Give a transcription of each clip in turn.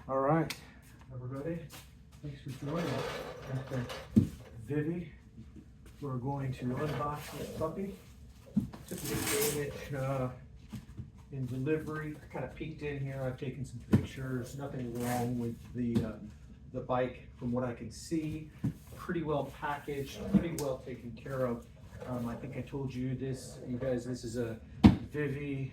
All right, everybody, thanks for joining us. After Vivi, we're going to unbox this puppy. Took a good image in delivery. I kind of peeked in here. I've taken some pictures. Nothing wrong with the bike from what I can see. Pretty well packaged, pretty well taken care of. I think I told you this, you guys. This is a Vivi.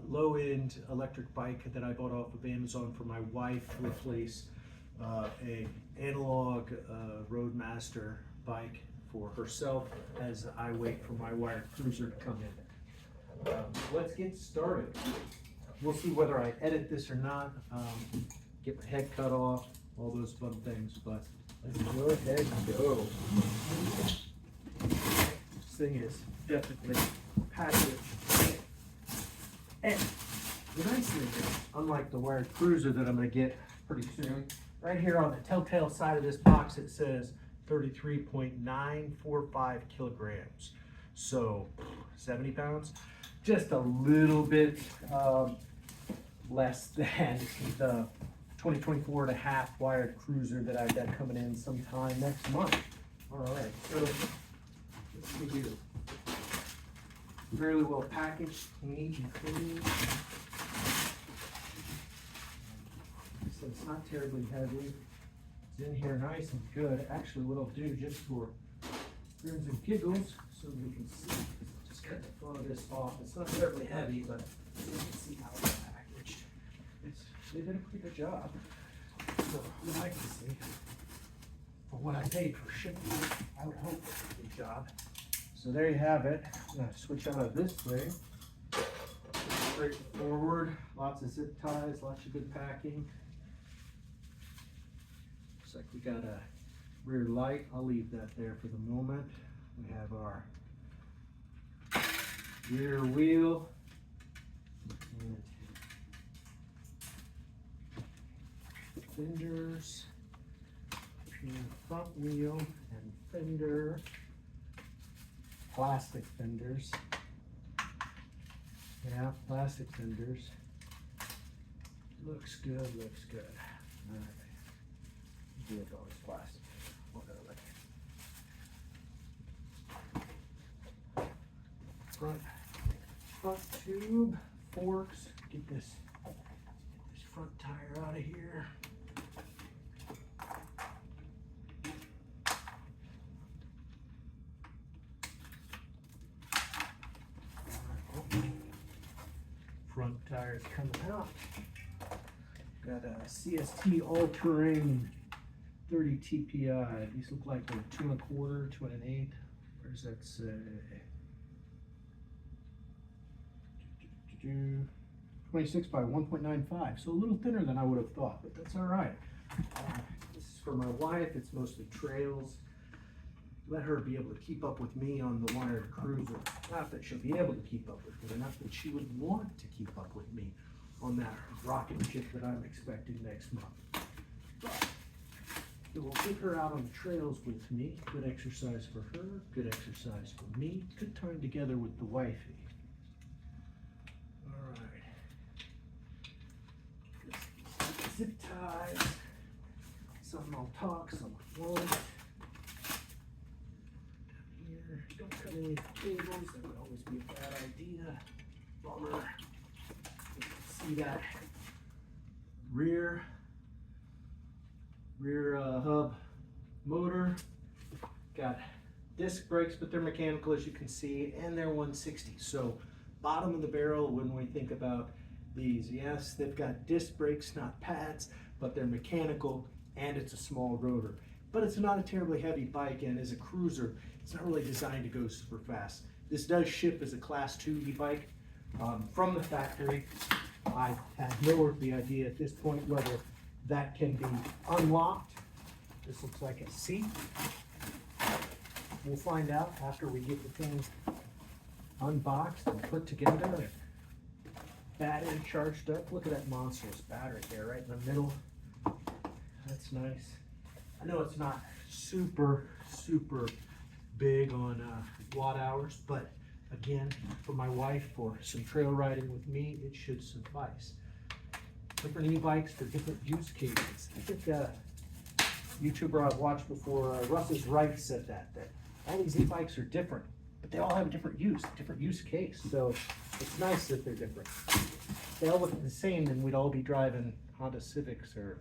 Low-end electric bike that I bought off of Amazon for my wife to replace a analog Roadmaster bike for herself as I wait for my wired cruiser to come in. Let's get started. We'll see whether I edit this or not, get my head cut off, all those fun things, but let's go ahead and go. This thing is definitely packaged. And the nice thing is, unlike the wired cruiser that I'm going to get pretty soon, right here on the telltale side of this box it says 33.945 kilograms. So 70 pounds, just a little bit less than the 2024 and a half wired cruiser that I've got coming in sometime next month. All right, so let's see. Fairly well packaged, neat and clean. So it's not terribly heavy. It's in here nice and good. Actually, what I'll do just for grins and giggles, so we can see, just cut the front of this off. It's not terribly heavy, but you can see how it's packaged. They did a pretty good job. So what I can see, for what I paid for shipping, I would hope it's a good job. So there you have it. I'm going to switch out of this thing. Straightforward, lots of zip ties, lots of good packing. Looks like we got a rear light. I'll leave that there for the moment. We have our rear wheel. And fenders. And front wheel and fender. Plastic fenders. Yeah, plastic fenders. Looks good, looks good. All right. Do it always plastic. Front tube, forks. Get this front tire out of here. Front tires coming out. Got a CST all-terrain 30 TPI. These look like they're 2 1/4, 2 1/8. Where does that say? 26 by 1.95. So a little thinner than I would have thought, but that's all right. This is for my wife. It's mostly trails. Let her be able to keep up with me on the wired cruiser. Not that she'll be able to keep up with me, enough that she would want to keep up with me on that rocket ship that I'm expecting next month. But it will get her out on the trails with me. Good exercise for her, good exercise for me. Good time together with the wifey. All right. Zip ties. Some I'll talk, some I won't. Don't cut any cables, that would always be a bad idea. Bummer. You can see that rear hub motor. Got disc brakes, but they're mechanical as you can see, and they're 160. So bottom of the barrel when we think about these. Yes, they've got disc brakes, not pads, but they're mechanical, and it's a small rotor. But it's not a terribly heavy bike, and as a cruiser, it's not really designed to go super fast. This does ship as a Class 2 e-bike from the factory. I have no earthly idea at this point whether that can be unlocked. This looks like a seat. We'll find out after we get the thing unboxed and put together and battery charged up. Look at that monstrous battery there right in the middle. That's nice. I know it's not super big on watt hours, but again, for my wife, for some trail riding with me, it should suffice. different e-bikes for different use cases. I think YouTuber I've watched before, Russ's Wright said that all these e-bikes are different, but they all have a different use case. So it's nice that they're different. If they all look the same, then we'd all be driving Honda Civics or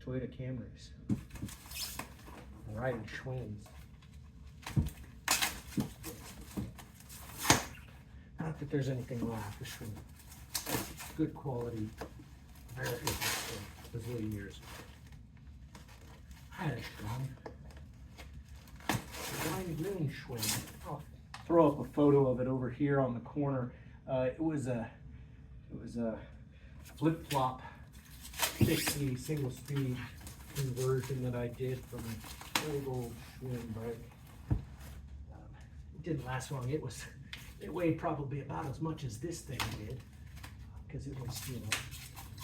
Toyota Camrys. And riding Schwinns. Not that there's anything wrong with the Schwinn. It's good quality American for a bazillion years. Hi, Schwinn. Lime green Schwinn. I'll throw up a photo of it over here on the corner. It was a flip-flop 60 single-speed conversion that I did from an old Schwinn bike. It didn't last long. It weighed probably about as much as this thing did, because it was,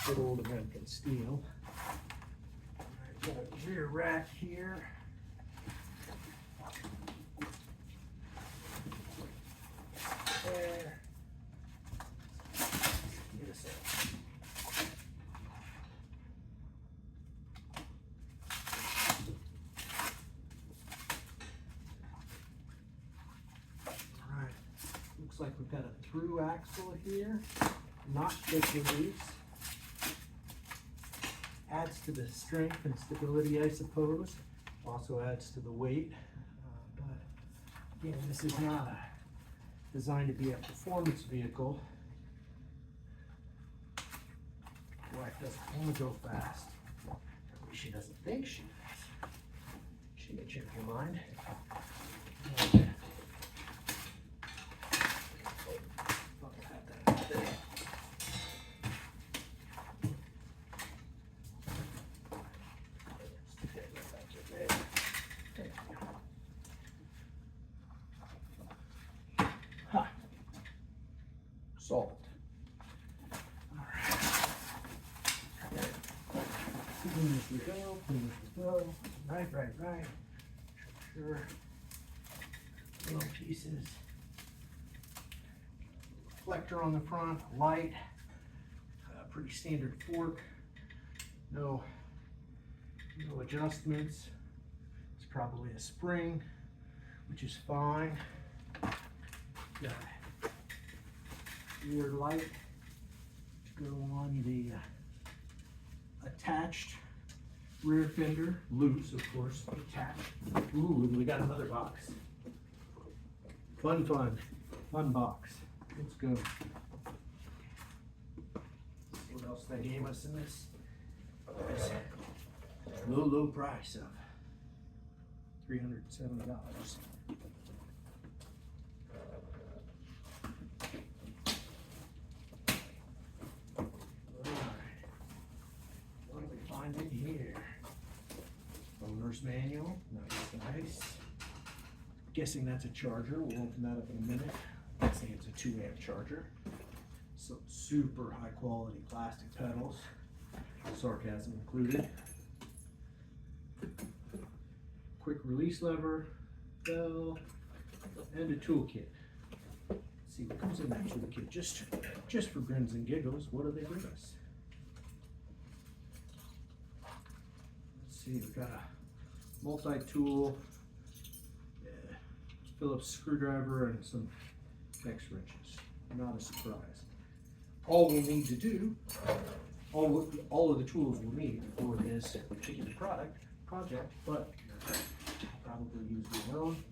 good old American steel. Alright, got a rear rack here. There. Get us out. Alright, looks like we've got a through axle here, not quick release. Adds to the strength and stability, I suppose. Also adds to the weight. But again, this is not designed to be a performance vehicle. Wife doesn't want to go fast. At least she doesn't think she does. She may change her mind. Okay. Solved. All right. Clean as we go, clean as we go. Right. Sure. Little pieces. Reflector on the front, light. Pretty standard fork. No adjustments. It's probably a spring, which is fine. Got rear light to go on the attached rear fender, loose of course, attached. Ooh, and we got another box. Fun box. Let's go. What else they gave us in this low price of $307. In here, owner's manual, nice. Guessing that's a charger. We'll open that up in a minute. I'm guessing it's a 2-amp charger. Some super high quality plastic pedals, sarcasm included. Quick release lever, bell, and a toolkit. Let's see what comes in that toolkit. Just for grins and giggles, what do they bring us? See, we've got a multi-tool, Phillips screwdriver, and some X wrenches. Not a surprise. All we'll need to do, all of the tools we'll need for this particular project, but I'll probably use my own.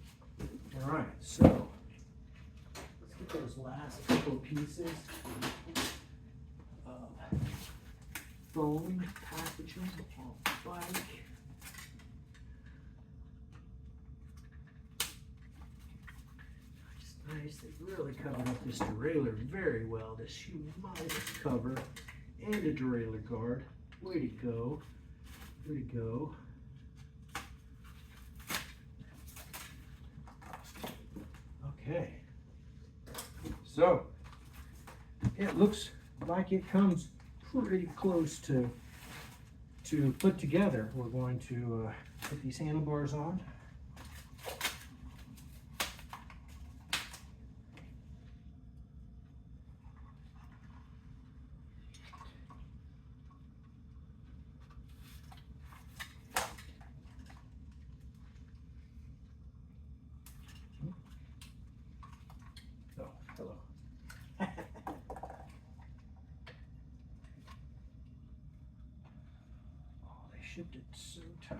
All right, so let's get those last couple pieces of foam packaging on the bike. Nice, they really covered up this derailleur very well. This humongous cover and a derailleur guard. Way to go. Way to go. Okay. So, it looks like it comes pretty close to put together. We're going to put these handlebars on. shipped it so tight.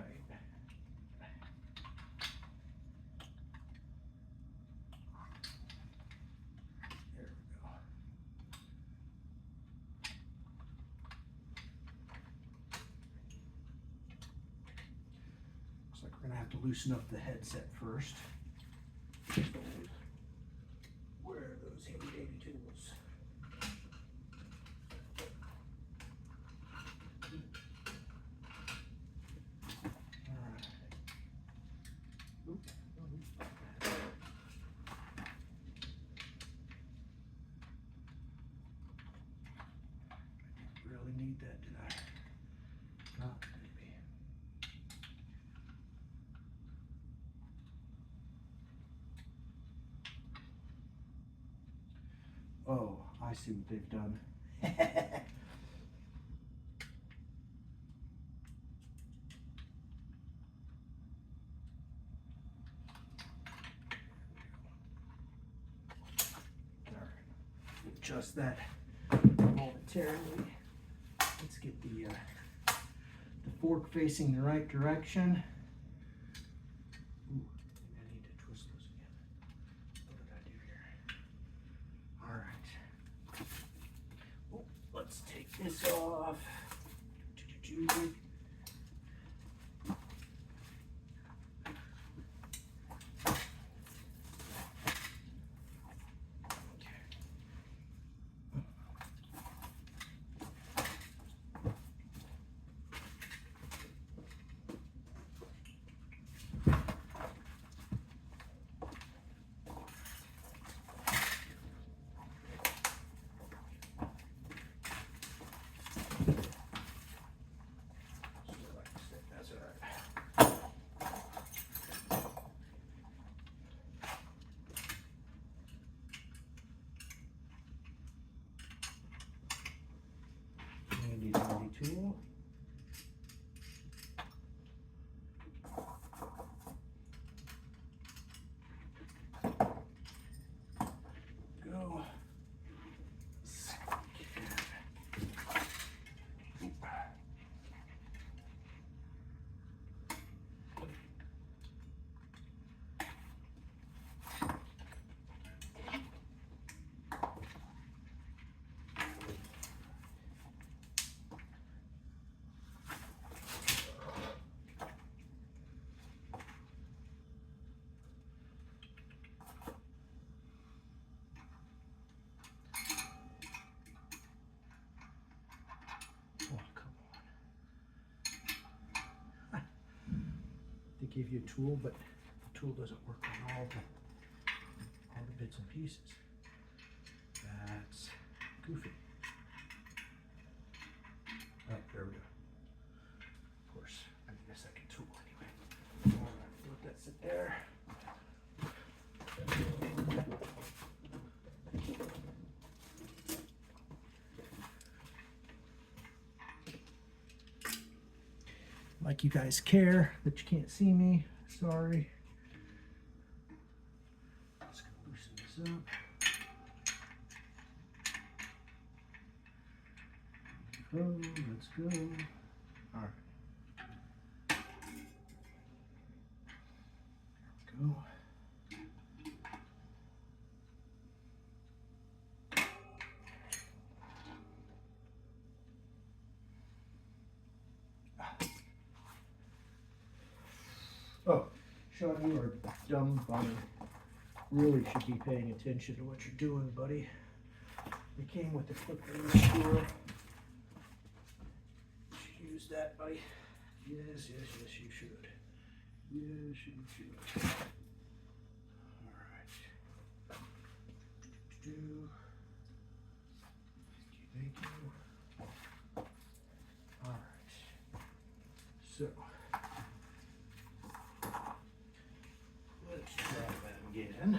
There we go. Looks like we're gonna have to loosen up the headset first. Where are those handy dandy tools? Alright. Oops. I didn't really need that, did I? Not maybe. Oh, I see what they've done. Adjust that momentarily. Let's get the fork facing the right direction. Ooh, maybe I need to twist those again. What did I do here? All right. Oh, let's take this off. Tool. Go. They give you a tool, but the tool doesn't work on all the bits and pieces. That's goofy. Oh, there we go. Of course, I need a second tool anyway. All right, let that sit there. Like you guys care that you can't see me. Sorry. Just gonna loosen this up. Oh, let's go. All right. There we go. Oh, Sean, you are dumb bunny. Really should be paying attention to what you're doing, buddy. It came with the clip release screw. Use that, buddy. Yes, yes, yes, you should. Yes, you should. All right. Thank you. All right. So. Let's try that again.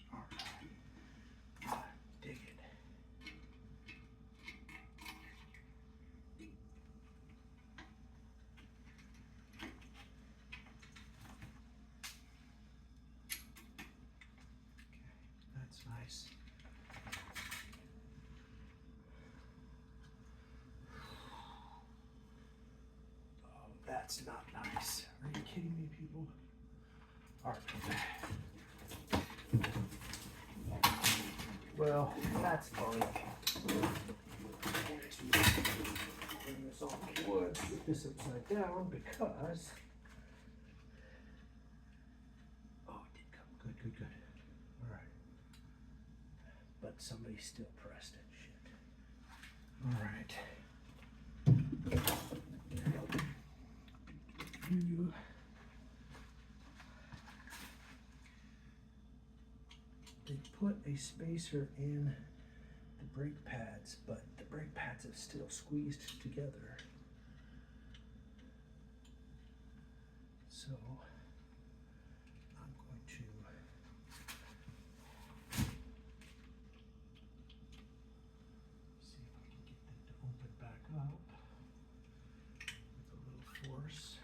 All right. Dig it. nice. Oh, that's not nice. Are you kidding me, people? All right. Well, that's fine. Bring this on wood, put this upside down because, oh, it did come. Good, good, good. All right. But somebody still pressed it. Shit. All right. You. They put a spacer in the brake pads, but the brake pads have still squeezed together. So I'm going to see if I can get them to open back up with a little force.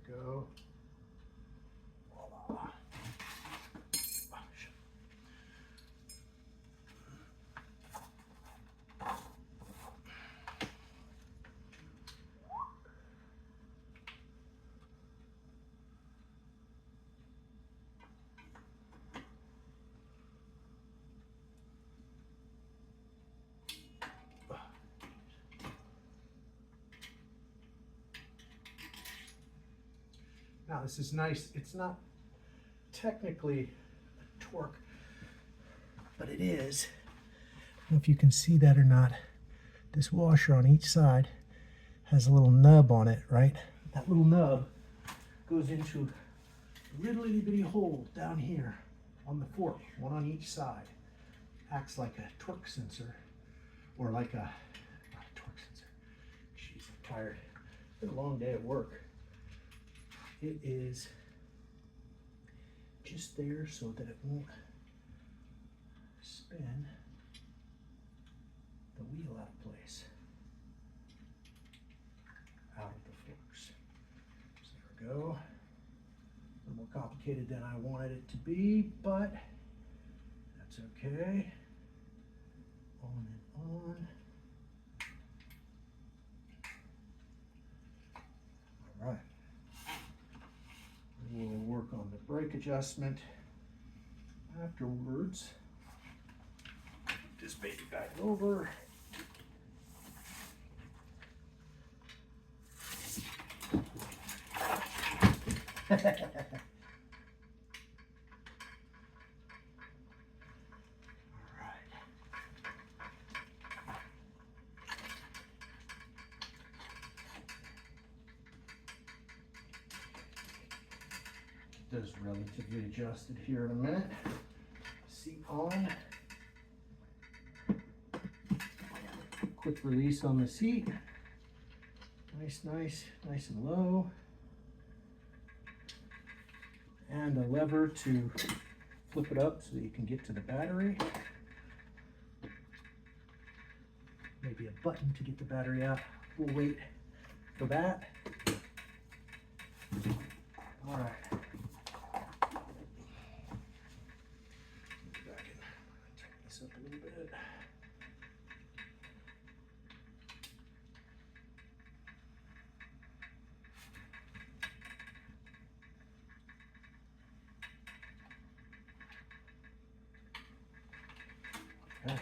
Go. Voila. Oh, shit. Now this is nice. It's not technically a torque, but it is. I don't know if you can see that or not. This washer on each side has a little nub on it, right? That little nub goes into a little itty bitty hole down here on the fork, one on each side. Acts like a torque sensor, or like a, not a torque sensor. Jeez, I'm tired. It's been a long day at work. It is just there so that it won't spin the wheel out of place, out of the forks. So there we go. A little more complicated than I wanted it to be, but that's okay. On and on. All right. We'll work on the brake adjustment afterwards. Put this baby back over. Does relatively adjusted here in a minute. Seat on. Quick release on the seat. Nice, nice, nice and low. And a lever to flip it up so that you can get to the battery. Maybe a button to get the battery out. We'll wait for that. All right. Up a little bit. Okay.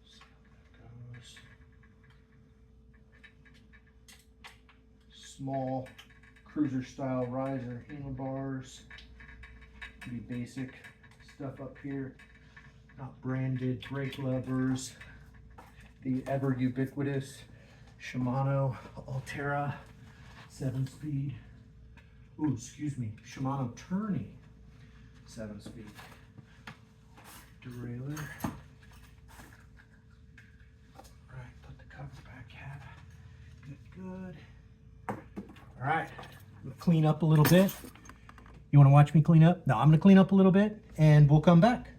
See how that goes. Small cruiser style riser handlebars. Pretty basic stuff up here. Not branded brake levers. The ever ubiquitous Shimano Altera 7-speed. Ooh, excuse me, Shimano Tourney 7-speed derailleur. Right, put the cover back cap. Good. All right, I'm gonna clean up a little bit. You wanna watch me clean up? No, I'm gonna clean up a little bit and we'll come back.